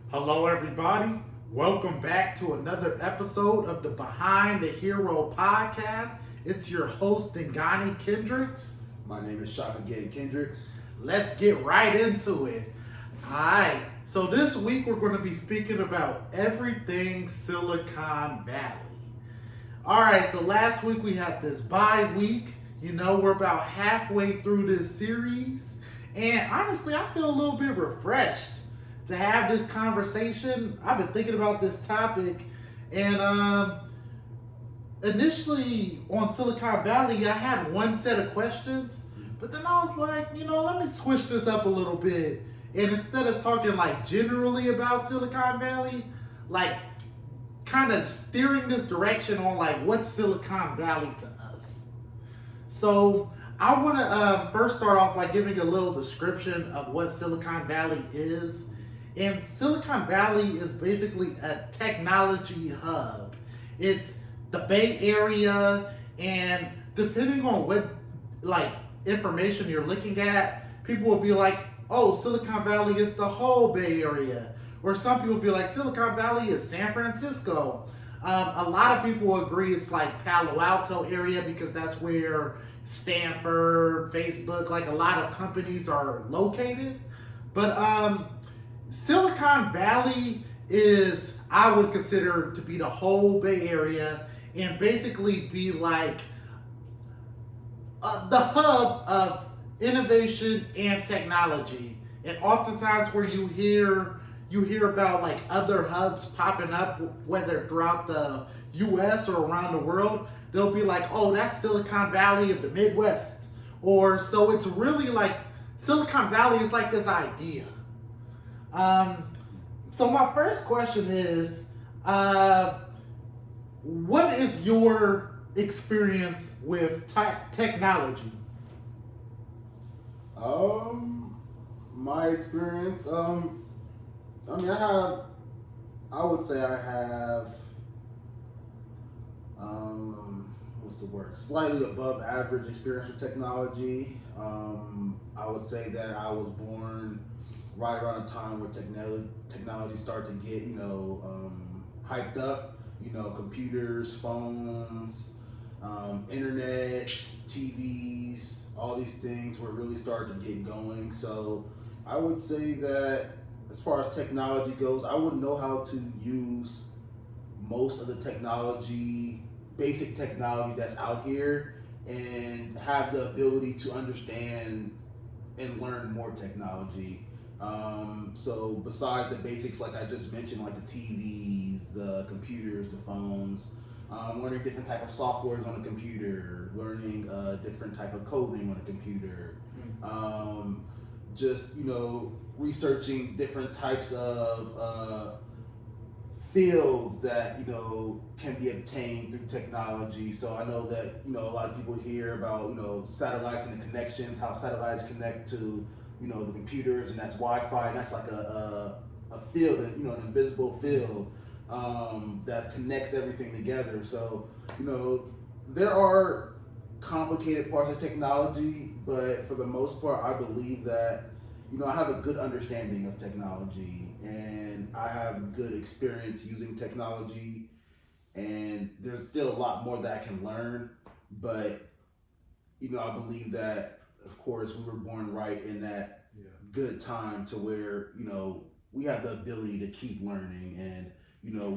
Hello, everybody. Welcome back to another episode of the Behind the Hero podcast. It's your host, Dingane Kendricks. My name is Shaka and Dingane Let's get right into it. All right. So this week we're going to be speaking about everything Silicon Valley. All right. So last week we had this bye week. We're about halfway through this series, and honestly, I feel a little bit refreshed to have this conversation. I've been thinking about this topic, and initially on Silicon Valley, I had one set of questions, but then I was like, let me switch this up a little bit, and instead of talking like generally about Silicon Valley, like kind of steering this direction on like what's Silicon Valley to us. So I want to first start off by giving a little description of what Silicon Valley is. And Silicon Valley is basically a technology hub. It's the Bay Area, and depending on what like information you're looking at, people will be like, oh, Silicon Valley is the whole Bay Area. Or some people will be like, Silicon Valley is San Francisco. A lot of people agree it's like Palo Alto area because that's where Stanford, Facebook, like a lot of companies are located. But Silicon Valley is, I would consider to be the whole Bay Area and basically be like the hub of innovation and technology. And oftentimes where you hear about like other hubs popping up, whether throughout the US or around the world, they'll be like, oh, that's Silicon Valley of the Midwest. Or so it's really like Silicon Valley is like this idea. So my first question is, what is your experience with technology? My experience, I would say I have, what's the word? Slightly above average experience with technology. I would say that I was born right around a time where technology started to get, hyped up. Computers, phones, internet, TVs, all these things were really starting to get going. So I would say that as far as technology goes, I wouldn't know how to use most of the technology, basic technology that's out here, and have the ability to understand and learn more technology. So besides the basics, like I just mentioned, like the TVs, the computers, the phones, learning different type of softwares on a computer, learning different type of coding on a computer, just researching different types of fields that can be obtained through technology. So I know that a lot of people hear about satellites and the connections, how satellites connect to the computers, and that's Wi-Fi, and that's like a field, an invisible field that connects everything together. So there are complicated parts of technology, but for the most part, I believe that I have a good understanding of technology, and I have good experience using technology, and there's still a lot more that I can learn, but I believe that, of course, we were born right in that good time to where we have the ability to keep learning, and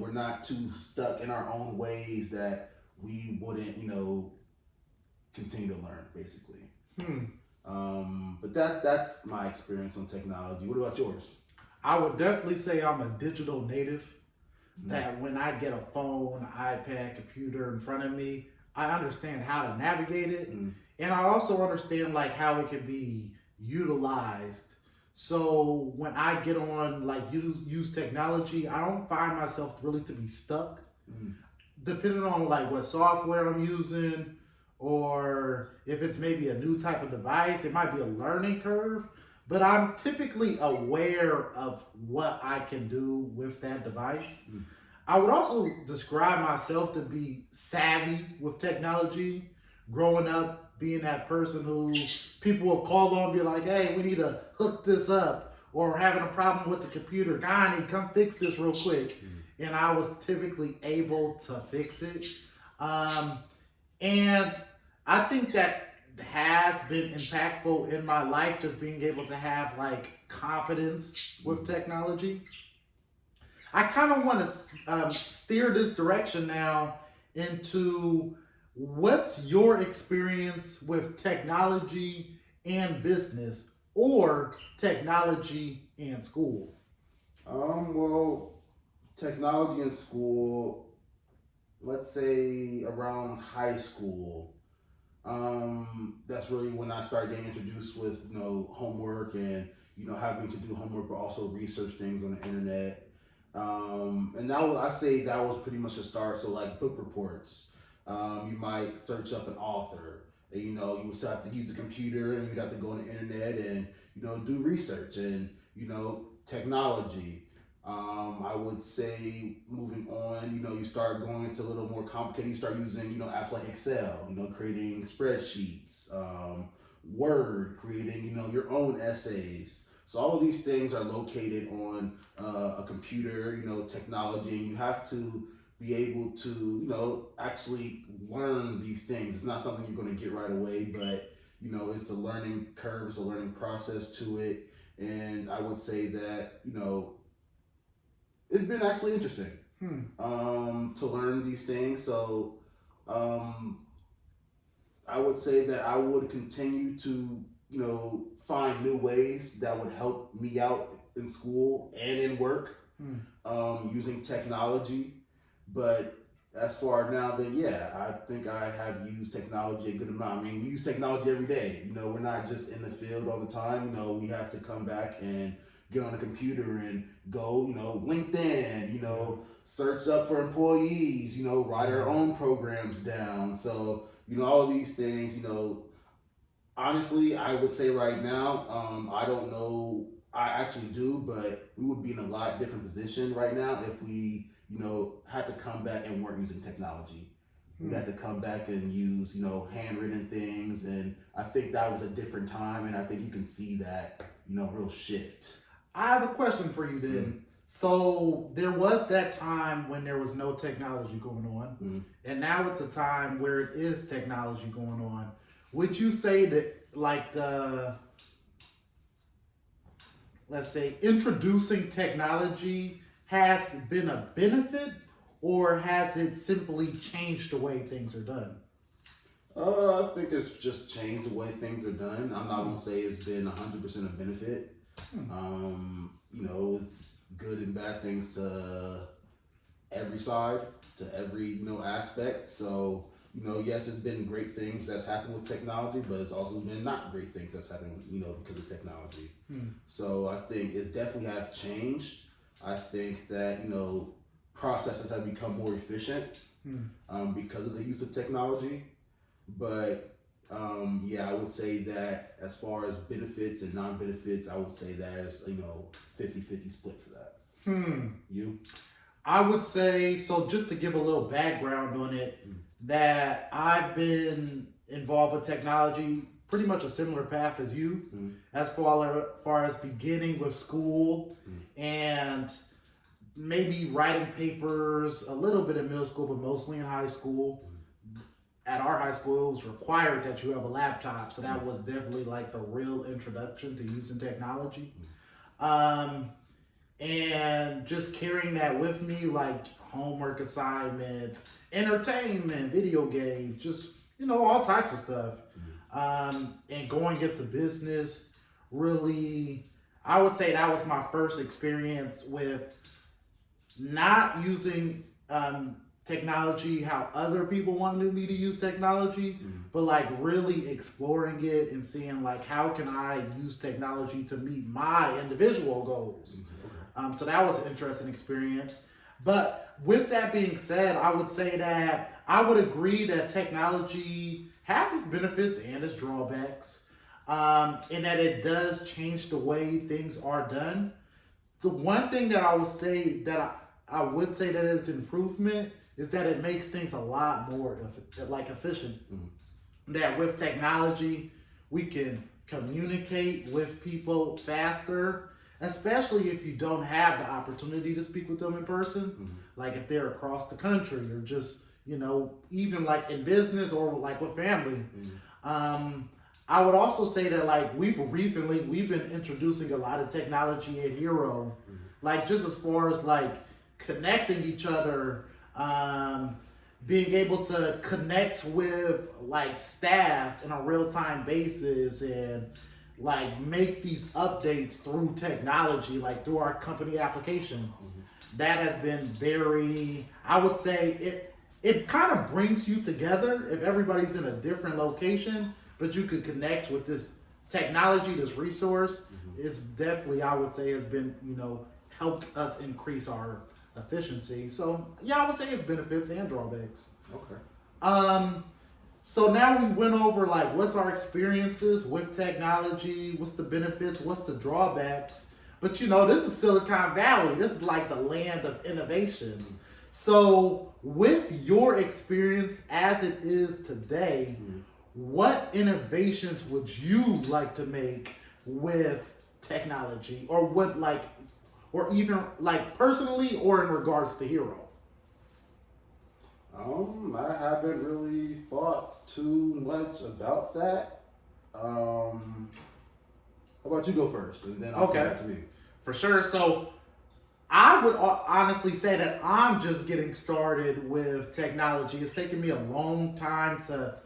we're not too stuck in our own ways that we wouldn't continue to learn, basically. But that's my experience on technology. What about yours? I would definitely say I'm a digital native. That when I get a phone, iPad, computer in front of me, I understand how to navigate it, and I also understand like how it can be utilized. So when I get on like use technology, I don't find myself really to be stuck. Depending on like what software I'm using, or if it's maybe a new type of device, it might be a learning curve. But I'm typically aware of what I can do with that device. I would also describe myself to be savvy with technology. Growing up, being that person who people will call on and be like, hey, we need to hook this up. or having a problem with the computer. Gandhi, come fix this real quick. And I was typically able to fix it. And I think that has been impactful in my life, just being able to have like confidence with technology. I kind of want to steer this direction now into what's your experience with technology and business or technology and school? Well, technology in school, let's say around high school. That's really when I started getting introduced with homework and having to do homework, but also research things on the internet. And I say that was pretty much the start. So like book reports, you might search up an author. And, you would still have to use the computer, and you'd have to go on the internet and do research and technology. I would say moving on, you start going into a little more complicated. You start using, apps like Excel, creating spreadsheets, Word, creating, your own essays. So all of these things are located on a computer, technology, and you have to be able to, actually learn these things. It's not something you're going to get right away, but, it's a learning curve, it's a learning process to it. And I would say that, it's been actually interesting to learn these things. So I would say that I would continue to, find new ways that would help me out in school and in work using technology. But as far now, then yeah, I think I have used technology a good amount. I mean, we use technology every day. We're not just in the field all the time. We have to come back and get on a computer and go, LinkedIn, search up for employees, write our own programs down. So, all of these things, honestly, I would say right now, I don't know, I actually do, but we would be in a lot different position right now if we, had to come back and weren't using technology. We had to come back and use, handwritten things. And I think that was a different time. And I think you can see that, real shift. I have a question for you then. So there was that time when there was no technology going on, and now it's a time where it is technology going on. Would you say that like let's say introducing technology has been a benefit, or has it simply changed the way things are done? I think it's just changed the way things are done. I'm not gonna say it's been 100% a benefit. It's good and bad things to every side, to every aspect. So yes, it's been great things that's happened with technology, but it's also been not great things that's happened because of technology. So I think it's definitely have changed. I think that processes have become more efficient because of the use of technology. But I would say that as far as benefits and non-benefits, I would say there's 50-50 split for that. You? I would say, so just to give a little background on it, that I've been involved with technology pretty much a similar path as you, as far as beginning with school and maybe writing papers, a little bit in middle school, but mostly in high school. At our high school, it was required that you have a laptop, so that was definitely like the real introduction to using technology. And just carrying that with me, like homework assignments, entertainment, video games, just, all types of stuff. And going into business, really, I would say that was my first experience with not using technology how other people wanted me to use technology, but like really exploring it and seeing like how can I use technology to meet my individual goals. So that was an interesting experience. But with that being said, I would say that I would agree that technology has its benefits and its drawbacks, and that it does change the way things are done. The one thing that I would say that I would say that is improvement is that it makes things a lot more efficient. That with technology, we can communicate with people faster. especially if you don't have the opportunity to speak with them in person, like if they're across the country or just, even like in business or like with family. I would also say that like we've been introducing a lot of technology at Hero, like just as far as like connecting each other, being able to connect with like staff in a real time basis and like make these updates through technology, like through our company application. That has been very, I would say it kind of brings you together if everybody's in a different location, but you could connect with this technology, this resource. Is definitely, I would say, has been, helped us increase our efficiency. So yeah, I would say it's benefits and drawbacks. Okay. So now we went over like what's our experiences with technology, what's the benefits, what's the drawbacks. But this is Silicon Valley. This is like the land of innovation. So with your experience as it is today, what innovations would you like to make with technology, or or even like personally or in regards to Hero? I haven't really thought too much about that. How about you go first, and then I'll come back to me. For sure. So I would honestly say that I'm just getting started with technology. It's taken me a long time to,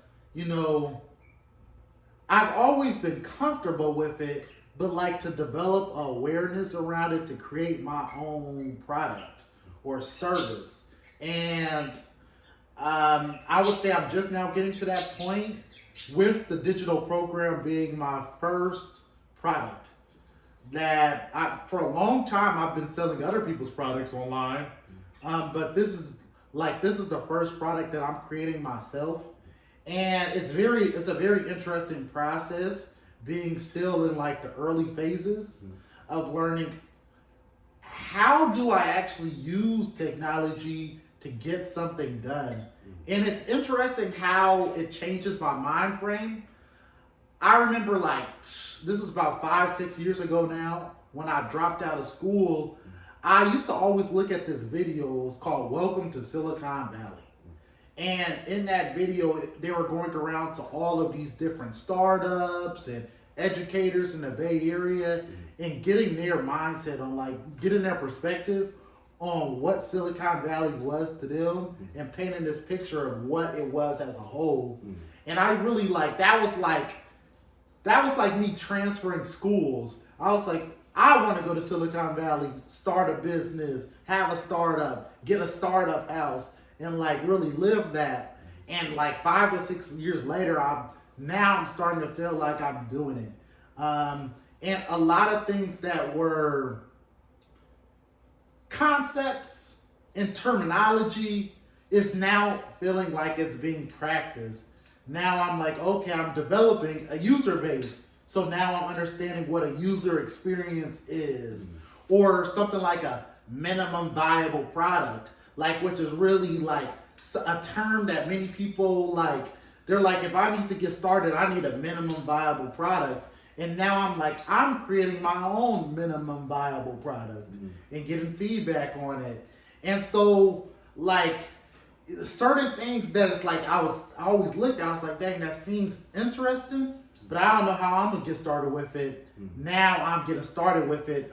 I've always been comfortable with it, but like to develop awareness around it to create my own product or service. And I would say I'm just now getting to that point with the digital program being my first product. That for a long time I've been selling other people's products online, but this is the first product that I'm creating myself, and it's a very interesting process, being still in like the early phases of learning how do I actually use technology to get something done. And it's interesting how it changes my mind frame. I remember this was about 5-6 years ago now, when I dropped out of school. I used to always look at this video. It's called Welcome to Silicon Valley. And in that video, they were going around to all of these different startups and educators in the Bay Area and getting their mindset on getting their perspective on what Silicon Valley was to them and painting this picture of what it was as a whole. And I really that was like me transferring schools. I was like, I want to go to Silicon Valley, start a business, have a startup, get a startup house, and really live that. And 5 to 6 years later, I'm starting to feel like I'm doing it. And a lot of things that were concepts and terminology is now feeling like it's being practiced. Now I'm like, okay, I'm developing a user base. So now I'm understanding what a user experience is, or something like a minimum viable product, which is really a term that many people they're like, if I need to get started, I need a minimum viable product. And now I'm creating my own minimum viable product and getting feedback on it. And so certain things that it's I always looked at, I was like, dang, that seems interesting, but I don't know how I'm gonna get started with it. Now I'm getting started with it.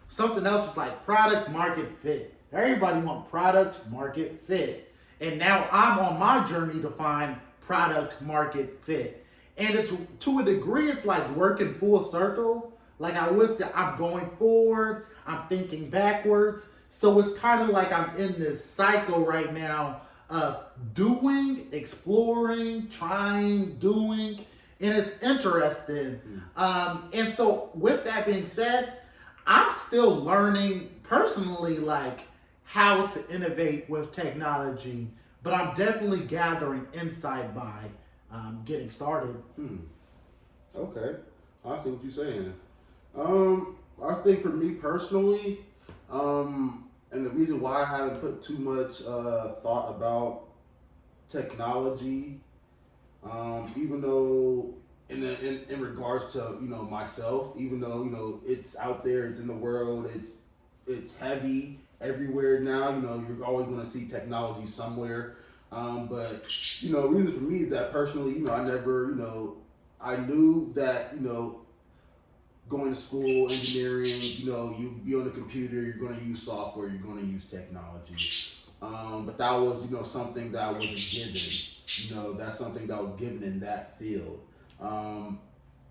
Something else is product market fit. Everybody want product market fit. And now I'm on my journey to find product market fit. And it's to a degree, it's working full circle. I would say I'm going forward, I'm thinking backwards. So it's kind of I'm in this cycle right now of doing, exploring, trying, doing, and it's interesting. And so with that being said, I'm still learning personally how to innovate with technology, but I'm definitely gathering insight by getting started. Okay, I see what you're saying. I think for me personally, and the reason why I haven't put too much thought about technology, even though in regards to myself, even though it's out there, it's in the world, it's heavy everywhere now. You're always going to see technology somewhere. But reason for me is that personally, I never, I knew that going to school, engineering, you be on the computer, you're going to use software, you're going to use technology. But that was, something that wasn't given. That's something that was given in that field.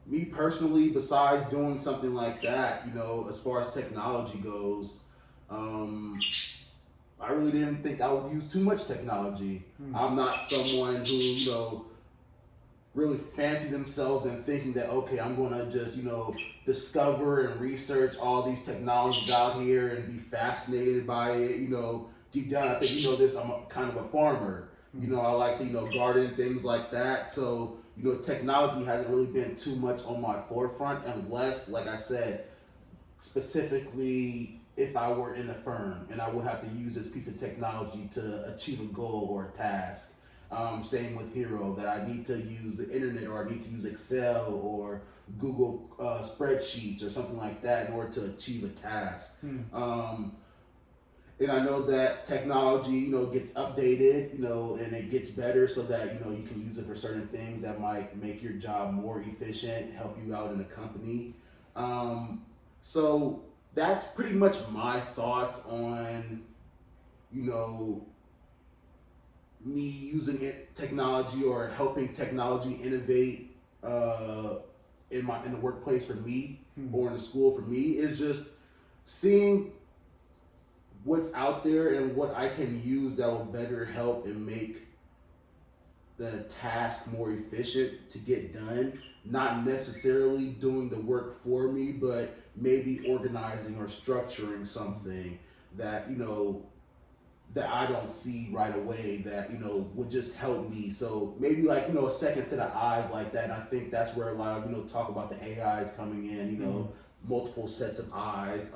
Me personally, besides doing something like that, as far as technology goes, I really didn't think I would use too much technology. I'm not someone who, really fancy themselves and thinking that, okay, I'm going to just, discover and research all these technologies out here and be fascinated by it. Deep down, I think, this, I'm kind of a farmer. I like to, garden, things like that. So, technology hasn't really been too much on my forefront unless, like I said, specifically if I were in a firm and I would have to use this piece of technology to achieve a goal or a task. Same with Hero, that I need to use the internet or I need to use Excel or Google spreadsheets or something like that in order to achieve a task. And I know that technology, gets updated, and it gets better so that, you can use it for certain things that might make your job more efficient, help you out in the company. So that's pretty much my thoughts on, me using technology or helping technology innovate in the workplace for me or in the school for me is just seeing what's out there and what I can use that will better help and make the task more efficient to get done. Not necessarily doing the work for me, but maybe organizing or structuring something that, that I don't see right away that, would just help me. So maybe like, a second set of eyes like that. And I think that's where a lot of, talk about the AIs coming in, multiple sets of eyes.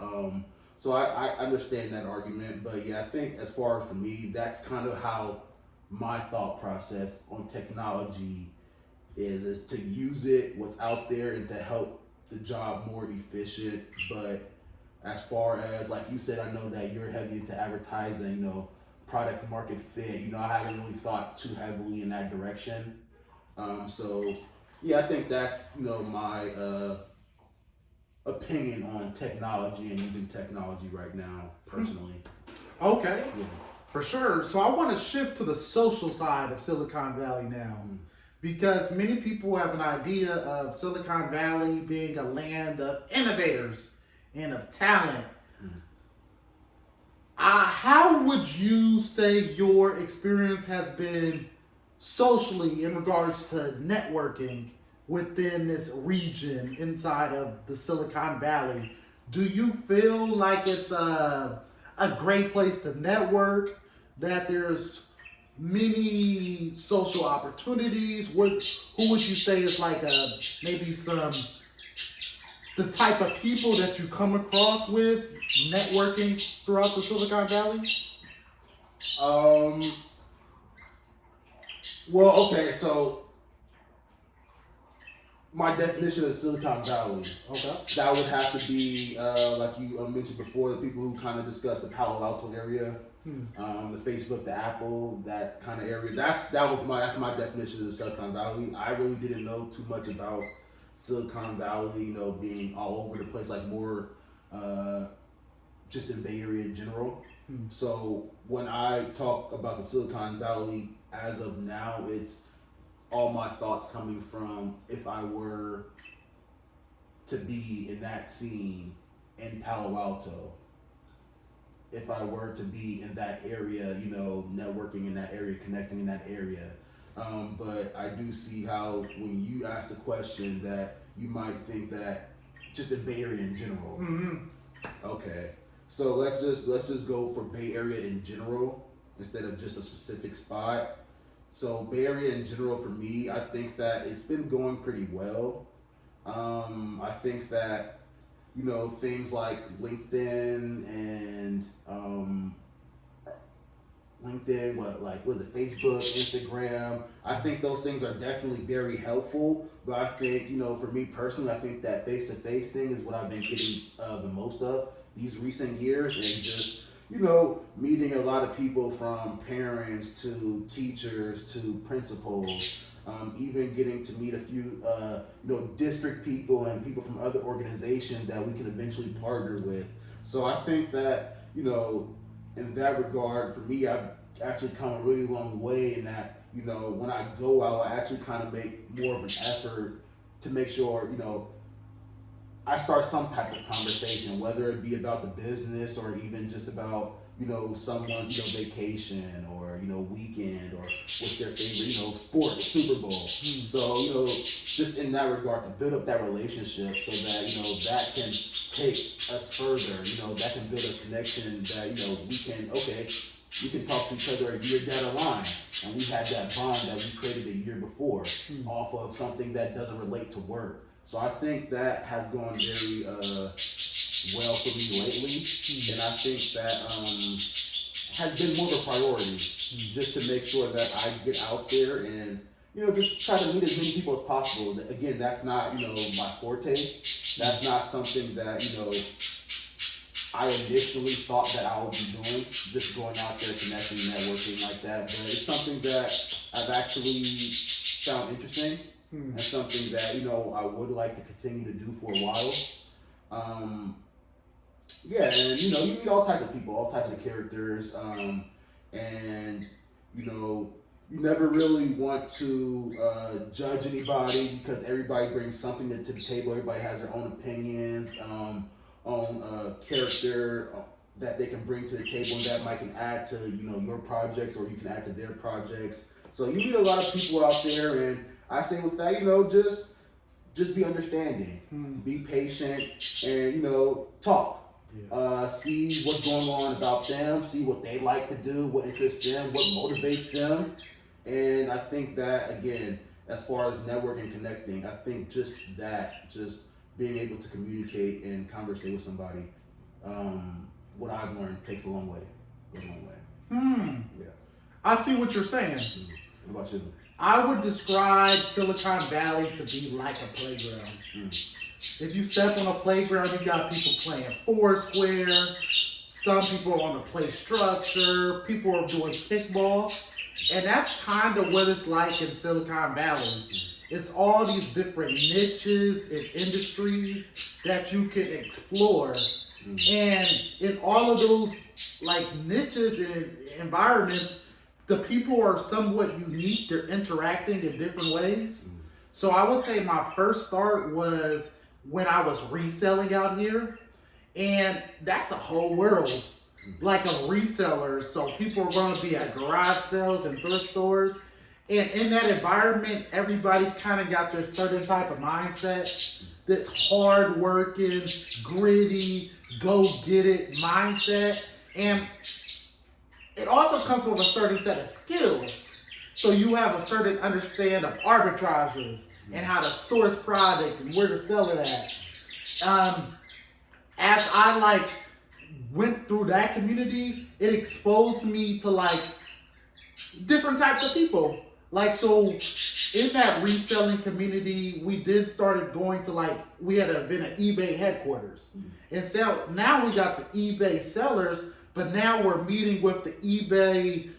So I understand that argument, but yeah, I think as far as for me, that's kind of how my thought process on technology is to use it, what's out there, and to help the job more efficient. But as far as, like you said, I know that you're heavy into advertising, product market fit. I haven't really thought too heavily in that direction. So yeah, I think that's, my opinion on technology and using technology right now, personally. Okay. Yeah. For sure. So I want to shift to the social side of Silicon Valley now, because many people have an idea of Silicon Valley being a land of innovators and of talent. How would you say your experience has been socially in regards to networking within this region inside of the Silicon Valley? Do you feel like it's a great place to network, that there's many social opportunities? Who would you say is like maybe the type of people that you come across with networking throughout the Silicon Valley? Well, okay, so my definition of Silicon Valley, that would have to be, like you mentioned before, the people who kind of discussed the Palo Alto area, the Facebook, the Apple, that kind of area. That's my definition of the Silicon Valley. I really didn't know too much about Silicon Valley, being all over the place, like more just in Bay Area in general. So when I talk about the Silicon Valley as of now, it's all my thoughts coming from if I were to be in that scene in Palo Alto, if I were to be in that area, networking in that area, connecting in that area. But I do see how when you ask the question that you might think that just in Bay Area in general. Okay, so let's just go for Bay Area in general instead of just a specific spot. So Bay Area in general for me, I think that it's been going pretty well. I think that things like LinkedIn LinkedIn, was it Facebook, Instagram. I think those things are definitely very helpful. But I think, for me personally, I think that face-to-face thing is what I've been getting the most of these recent years, and just meeting a lot of people from parents to teachers to principals. Even getting to meet a few, district people and people from other organizations that we can eventually partner with. So I think that, in that regard, for me, I've actually come a really long way in that, when I go out, I actually kind of make more of an effort to make sure, I start some type of conversation, whether it be about the business or even just about, someone's, vacation or, weekend or what's their favorite, sport, Super Bowl. So, just in that regard, to build up that relationship so that, that can take us further, that can build a connection that, we can talk to each other a year down the line. And we had that bond that we created a year before off of something that doesn't relate to work. So I think that has gone very well for me lately, and I think that has been more of a priority, just to make sure that I get out there and just try to meet as many people as possible. Again, that's not my forte. That's not something that I initially thought that I would be doing, just going out there, connecting, networking like that. But it's something that I've actually found interesting. And something that, I would like to continue to do for a while. And, you meet all types of people, all types of characters. And, you never really want to judge anybody because everybody brings something to the table. Everybody has their own opinions, own character that they can bring to the table, and that might can add to, your projects, or you can add to their projects. So you meet a lot of people out there, and I say with that, just be understanding, be patient, and talk. Yeah. See what's going on about them, see what they like to do, what interests them, what motivates them. And I think that, again, as far as networking and connecting, I think just being able to communicate and conversate with somebody, what I've learned takes a long way, goes a long way. Yeah. I see what you're saying. What about you? I would describe Silicon Valley to be like a playground. If you step on a playground, you got people playing Foursquare. Some people are on the play structure. People are doing kickball. And that's kind of what it's like in Silicon Valley. It's all these different niches and industries that you can explore. And in all of those niches and environments, the people are somewhat unique. They're interacting in different ways. So I would say my first start was when I was reselling out here. And that's a whole world, like a reseller. So people are going to be at garage sales and thrift stores. And in that environment, everybody kind of got this certain type of mindset, this hard-working, gritty, go-get-it mindset. And it also comes with a certain set of skills. So you have a certain understanding of arbitrages and how to source product and where to sell it at. As I went through that community, it exposed me to different types of people. So in that reselling community, we started going to we had an event at eBay headquarters. And so now we got the eBay sellers, but now we're meeting with the eBay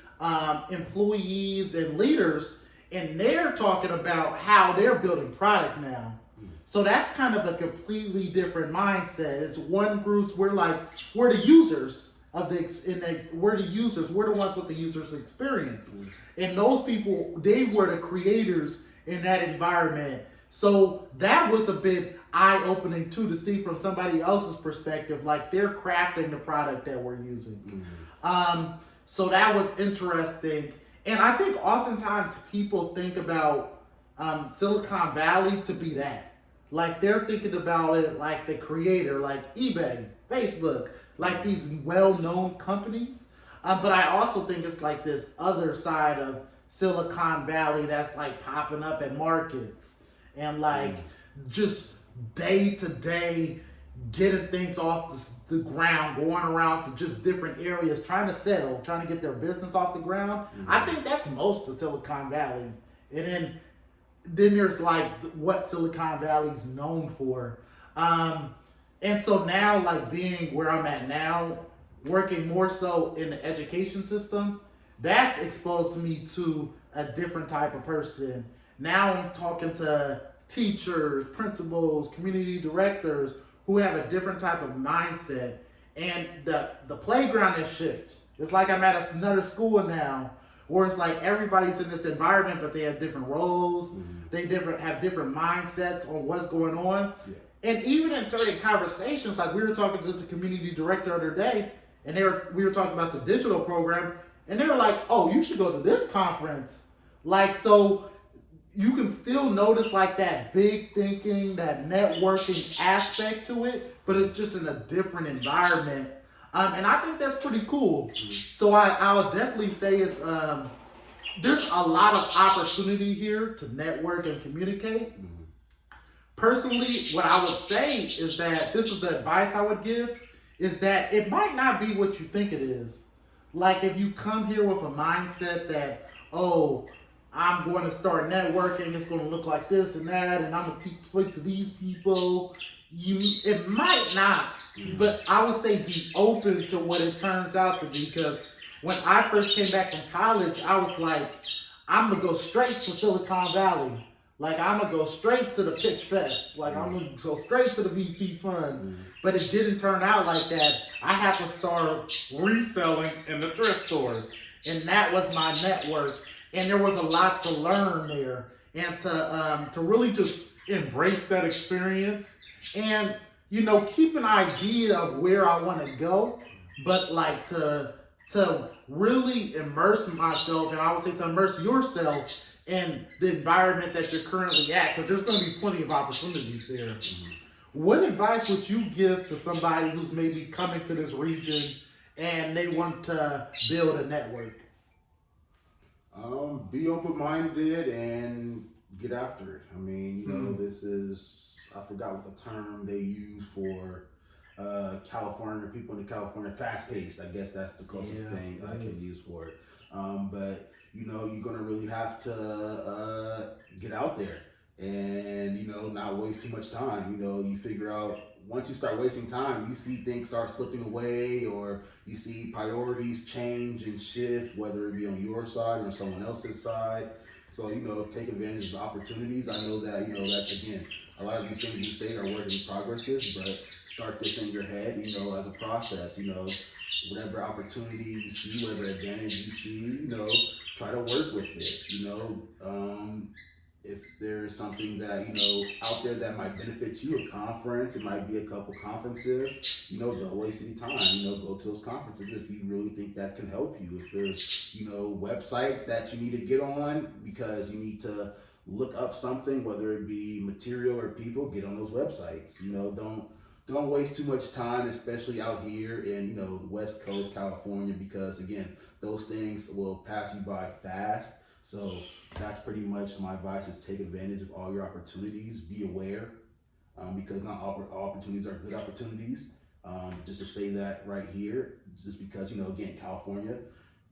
employees and leaders, and they're talking about how they're building product now. So that's kind of a completely different mindset. It's one group's we're the users of we're the ones with the user's experience. And those people, they were the creators in that environment. So that was a bit eye-opening too, to see from somebody else's perspective, they're crafting the product that we're using. So that was interesting. And I think oftentimes people think about Silicon Valley to be that. They're thinking about it like the creator, like eBay, Facebook, these well-known companies. But I also think it's this other side of Silicon Valley that's popping up at markets and just day to day getting things off the ground, going around to just different areas, trying to get their business off the ground. I think that's most of Silicon Valley. And then there's like what Silicon Valley's known for. And so now, like being where I'm at now, working more so in the education system, that's exposed me to a different type of person. Now I'm talking to teachers, principals, community directors who have a different type of mindset. And the playground has shifted. It's like I'm at another school now, where it's like everybody's in this environment, but they have different roles. They have different mindsets on what's going on. Yeah. And even in certain conversations, like we were talking to the community director the other day, and we were talking about the digital program, and they were like, "Oh, you should go to this conference." Like, so you can still notice like that big thinking, that networking aspect to it, but it's just in a different environment. And I think that's pretty cool. So I'll definitely say it's there's a lot of opportunity here to network and communicate. Personally, what I would say is that this is the advice I would give, is that it might not be what you think it is. Like if you come here with a mindset that, oh, I'm going to start networking, it's going to look like this and that, and I'm going to speak to these people, it might not. But I would say be open to what it turns out to be, because when I first came back from college, I was like, I'm going to go straight to Silicon Valley. Like, I'm going to go straight to the Pitch Fest. Like, I'm going to go straight to the VC fund. But it didn't turn out like that. I had to start reselling in the thrift stores. And that was my network. And there was a lot to learn there. And to really just embrace that experience. And, you know, keep an idea of where I want to go. But, like, to really immerse myself, and I would say to immerse yourself in the environment that you're currently at, because there's going to be plenty of opportunities there. What advice would you give to somebody who's maybe coming to this region and they want to build a network? Be open-minded and get after it. I mean, you know, this is, I forgot what the term they use for California, people in California, fast-paced. I guess that's the closest thing that I can use for it. But you know, you're gonna really have to get out there and, you know, not waste too much time. You know, you figure out, once you start wasting time, you see things start slipping away, or you see priorities change and shift, whether it be on your side or someone else's side. So, you know, take advantage of the opportunities. I know that, you know, that's, again, a lot of these things we say are work in progresses, but start this in your head, you know, as a process. You know, whatever opportunity you see, whatever advantage you see, you know, try to work with it. You know, if there's something that, you know, out there that might benefit you, a conference, it might be a couple conferences, you know, don't waste any time. You know, go to those conferences if you really think that can help you. If there's, you know, websites that you need to get on because you need to look up something, whether it be material or people, get on those websites. You know, don't waste too much time, especially out here in, you know, the West Coast, California, because again, those things will pass you by fast. So that's pretty much my advice, is take advantage of all your opportunities, be aware, because not all opportunities are good opportunities. Just to say that right here, just because, you know, again, California,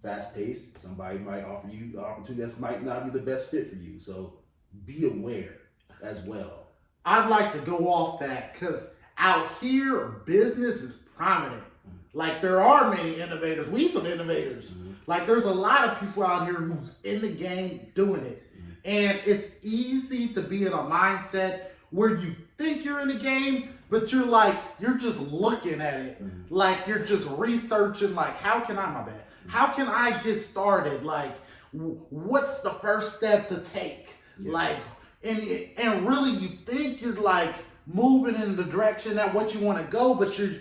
fast paced, somebody might offer you the opportunity that might not be the best fit for you. So be aware as well. I'd like to go off that, because out here, business is prominent. Like, there are many innovators. We some innovators. Like, there's a lot of people out here who's in the game doing it. And it's easy to be in a mindset where you think you're in the game, but you're just looking at it. Like, you're just researching, like, how can I get started? Like, what's the first step to take? Like, and really you think you're like moving in the direction that what you want to go, but you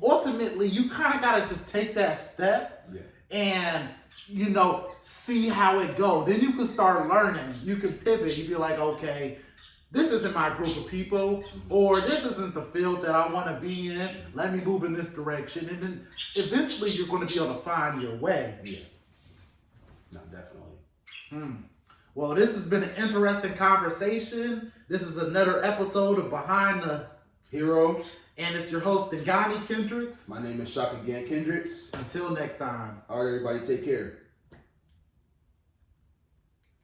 ultimately, you kind of got to just take that step and, you know, see how it goes. Then you can start learning. You can pivot. You be like, okay, this isn't my group of people, or this isn't the field that I want to be in. Let me move in this direction. And then eventually you're going to be able to find your way. Yeah. No, definitely. Well, this has been an interesting conversation. This is another episode of Behind the Hero And it's your host, Dingane Kendricks. My name is Shaka and Dingane Gant-Kendricks. Until next time. All right, everybody, take care.